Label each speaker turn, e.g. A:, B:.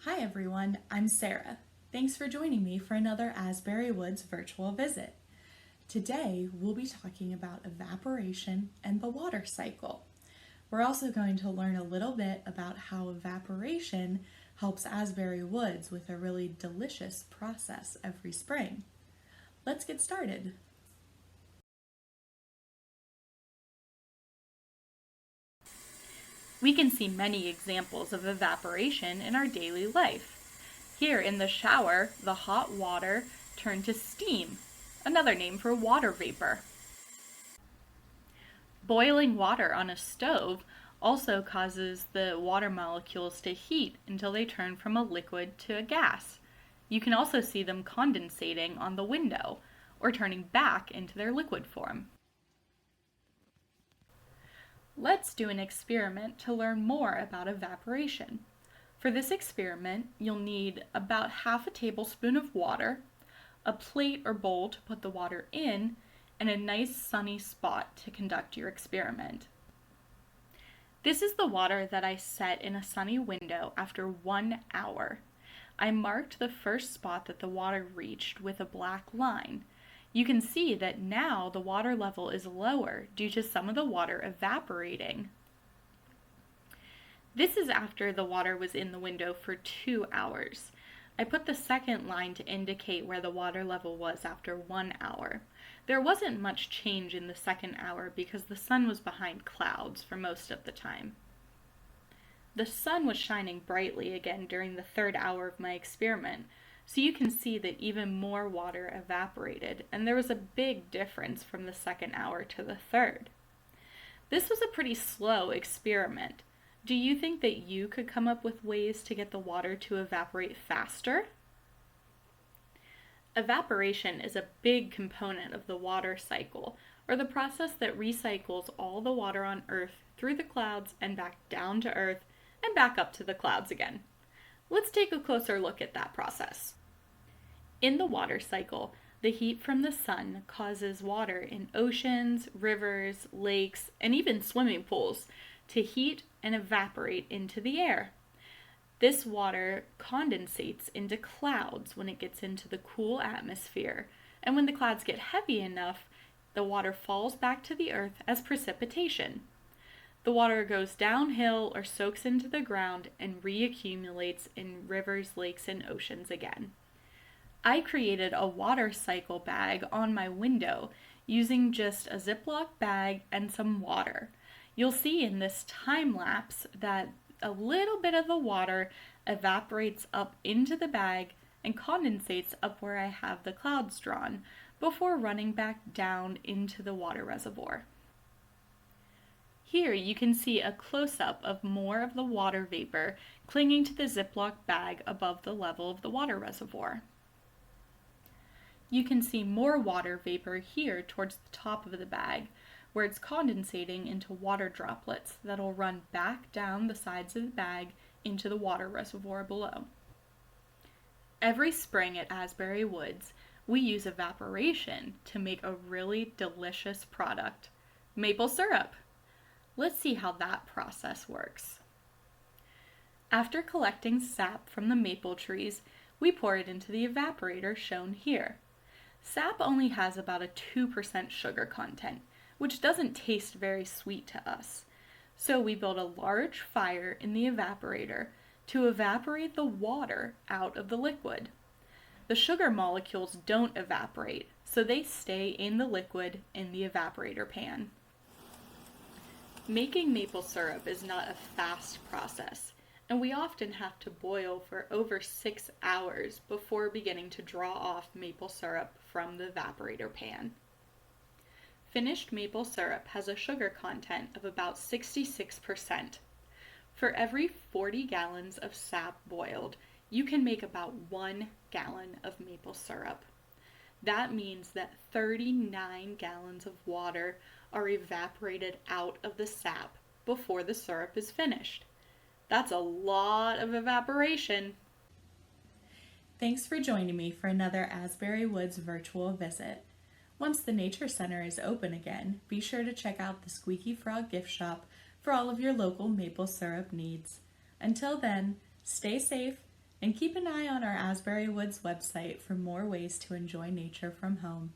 A: Hi everyone, I'm Sarah. Thanks for joining me for another Asbury Woods virtual visit. Today we'll be talking about evaporation and the water cycle. We're also going to learn a little bit about how evaporation helps Asbury Woods with a really delicious process every spring. Let's get started.
B: We can see many examples of evaporation in our daily life. Here in the shower, the hot water turned to steam, another name for water vapor. Boiling water on a stove also causes the water molecules to heat until they turn from a liquid to a gas. You can also see them condensating on the window or turning back into their liquid form. Let's do an experiment to learn more about evaporation. For this experiment, you'll need about half a tablespoon of water, a plate or bowl to put the water in, and a nice sunny spot to conduct your experiment. This is the water that I set in a sunny window after 1 hour. I marked the first spot that the water reached with a black line. You can see that now the water level is lower due to some of the water evaporating. This is after the water was in the window for 2 hours. I put the second line to indicate where the water level was after 1 hour. There wasn't much change in the second hour because the sun was behind clouds for most of the time. The sun was shining brightly again during the third hour of my experiment, so you can see that even more water evaporated, and there was a big difference from the second hour to the third. This was a pretty slow experiment. Do you think that you could come up with ways to get the water to evaporate faster? Evaporation is a big component of the water cycle, or the process that recycles all the water on Earth through the clouds and back down to Earth and back up to the clouds again. Let's take a closer look at that process. In the water cycle, the heat from the sun causes water in oceans, rivers, lakes, and even swimming pools to heat and evaporate into the air. This water condensates into clouds when it gets into the cool atmosphere, and when the clouds get heavy enough, the water falls back to the earth as precipitation. The water goes downhill or soaks into the ground and reaccumulates in rivers, lakes, and oceans again. I created a water cycle bag on my window using just a Ziploc bag and some water. You'll see in this time lapse that a little bit of the water evaporates up into the bag and condensates up where I have the clouds drawn before running back down into the water reservoir. Here you can see a close-up of more of the water vapor clinging to the Ziploc bag above the level of the water reservoir. You can see more water vapor here towards the top of the bag, where it's condensating into water droplets that'll run back down the sides of the bag into the water reservoir below. Every spring at Asbury Woods, we use evaporation to make a really delicious product, maple syrup. Let's see how that process works. After collecting sap from the maple trees, we pour it into the evaporator shown here. Sap only has about a 2% sugar content, which doesn't taste very sweet to us. So we build a large fire in the evaporator to evaporate the water out of the liquid. The sugar molecules don't evaporate, so they stay in the liquid in the evaporator pan. Making maple syrup is not a fast process, and we often have to boil for over 6 hours before beginning to draw off maple syrup from the evaporator pan. Finished maple syrup has a sugar content of about 66%. For every 40 gallons of sap boiled, you can make about 1 gallon of maple syrup. That means that 39 gallons of water are evaporated out of the sap before the syrup is finished. That's a lot of evaporation.
A: Thanks for joining me for another Asbury Woods virtual visit. Once the Nature Center is open again, be sure to check out the Squeaky Frog gift shop for all of your local maple syrup needs. Until then, stay safe, And keep an eye on our Asbury Woods website for more ways to enjoy nature from home.